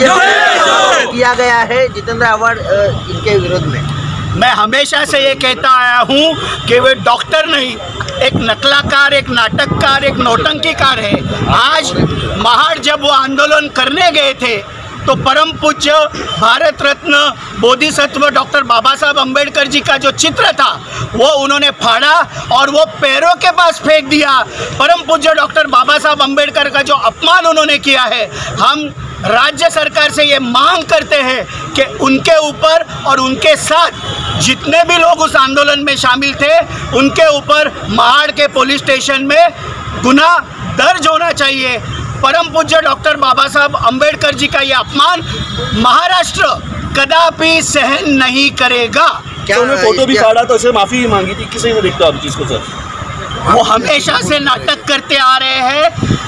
KIA गया है जितेंद्र आव्हाड इनके विरोध में। मैं हमेशा से ये कहता आया हूँ कि वे डॉक्टर नहीं, एक नकलाकार, एक नाटककार, एक नौटंकीकार है। आज महाड़ जब वो आंदोलन करने गए थे तो परम पूज्य भारत रत्न बोधिसत्व डॉक्टर बाबा साहब अम्बेडकर जी का जो चित्र था वो उन्होंने फाड़ा और वो पैरों के पास फेंक दिया। परम पूज्य डॉक्टर बाबा साहब अम्बेडकर का जो अपमान उन्होंने किया है, हम राज्य सरकार से ये मांग करते हैं कि उनके ऊपर और उनके साथ जितने भी लोग उस आंदोलन में शामिल थे उनके ऊपर महाड़ के पुलिस स्टेशन में गुनाह दर्ज होना चाहिए। परम पूज्य डॉक्टर बाबा साहब अम्बेडकर जी का ये अपमान महाराष्ट्र कदापि सहन नहीं करेगा। क्या उन्होंने फोटो भी फाड़ा तो उसे माफी मांगी थी, किसी ने देखता आप जिसको सर? वो हमेशा से नाटक करते आ रहे हैं।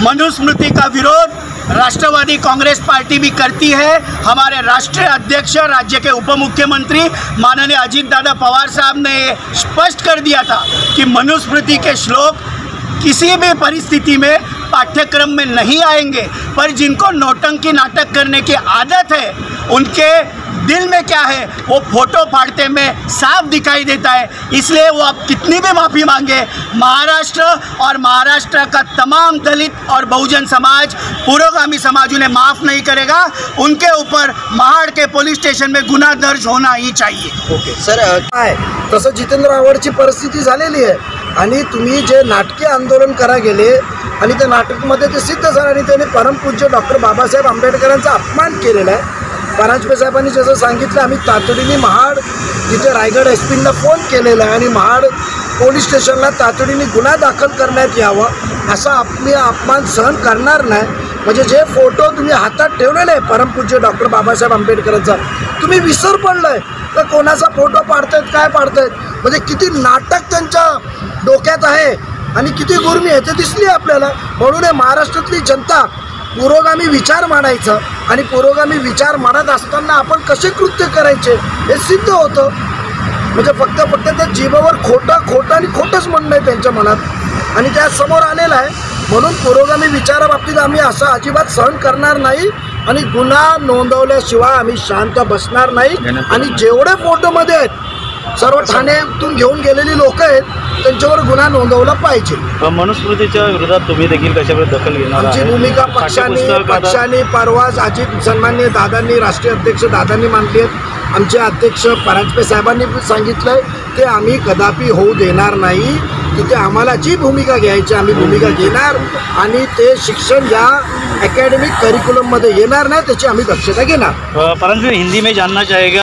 मनुस्मृति का विरोध राष्ट्रवादी कांग्रेस पार्टी भी करती है। हमारे राष्ट्रीय अध्यक्ष, राज्य के उप मुख्यमंत्री माननीय अजीत दादा पवार साहब ने स्पष्ट कर दिया था कि मनुस्मृति के श्लोक किसी भी परिस्थिति में पाठ्यक्रम में नहीं आएंगे, पर जिनको नौटंकी नाटक करने की आदत है उनके दिल में क्या है वो फोटो फाड़ते में साफ दिखाई देता है। इसलिए वो अब कितनी भी माफ़ी मांगे, महाराष्ट्र और महाराष्ट्र का तमाम दलित और बहुजन समाज, पुरोगामी समाज उन्हें माफ़ नहीं करेगा। उनके ऊपर महाड़ के पुलिस स्टेशन में गुन्हा दर्ज होना ही चाहिए। ओके सर, काय तसं जितेंद्र आव्हाडची परिस्थिती झालेली आहे आणि तुम्ही जे नाटकी आंदोलन करा गेले आणि त्या नाटकमध्ये ते सिद्ध झालं आणि त्यांनी परमपूज्य डॉक्टर बाबासाहेब आंबेडकरांचा अपमान केलेला आहे। परांजपे साहेबांनी जसं सांगितलं, आम्ही तातडीने महाड तिथे रायगड एस पींना फोन केलेला आहे आणि महाड पोलीस स्टेशनला तातडीने गुन्हा दाखल करण्यात यावा, असा आपली अपमान सहन करणार नाही। म्हणजे जे फोटो तुम्ही हातात ठेवलेले आहे परमपूज्य डॉक्टर बाबासाहेब आंबेडकरांचा, तुम्ही विसर पडलाय तर कोणाचा फोटो पाडतायत, काय पाडतायत, म्हणजे किती नाटक त्यांच्या डोक्यात आहे आणि किती गुर्मी आहे ते दिसली आपल्याला। म्हणून महाराष्ट्रातली जनता पुरोगामी विचार मांडायचा आणि पुरोगामी विचार मांडत असताना आपण कसे कृत्य करायचे हे सिद्ध होतं। म्हणजे फक्त त्या जीवावर खोटं आणि खोटंच म्हणणं आहे त्यांच्या मनात आणि त्या समोर आलेलं आहे। म्हणून पुरोगामी विचाराबाबतीत आम्ही असं अजिबात सहन करणार नाही आणि गुन्हा नोंदवल्याशिवाय आम्ही शांत बसणार नाही। आणि जेवढे फोटोमध्ये आहेत सर्व ठाण्यातून घेऊन गेलेली लोक आहेत त्यांच्यावर गुन्हा नोंदवला पाहिजे। मनुस्मृतीच्या विरोधात तुम्ही देखील कशाप्रकारे दखल घेणार? आमची भूमिका पक्षाने परवाच अजित सन्माननीय दादांनी, राष्ट्रीय अध्यक्ष दादांनी मांडली आहे। आमचे अध्यक्ष परांजपे साहेबांनी सांगितलंय ते आम्ही कदापि होऊ देणार नाही। तिथे आम्हाला जी भूमिका घ्यायची आम्ही भूमिका घेणार आणि ते शिक्षण या अकॅडमिक करिक्युलममध्ये येणार नाही त्याची आम्ही दक्षता घेणार। परंतु हिंदी में जानना चाहेगा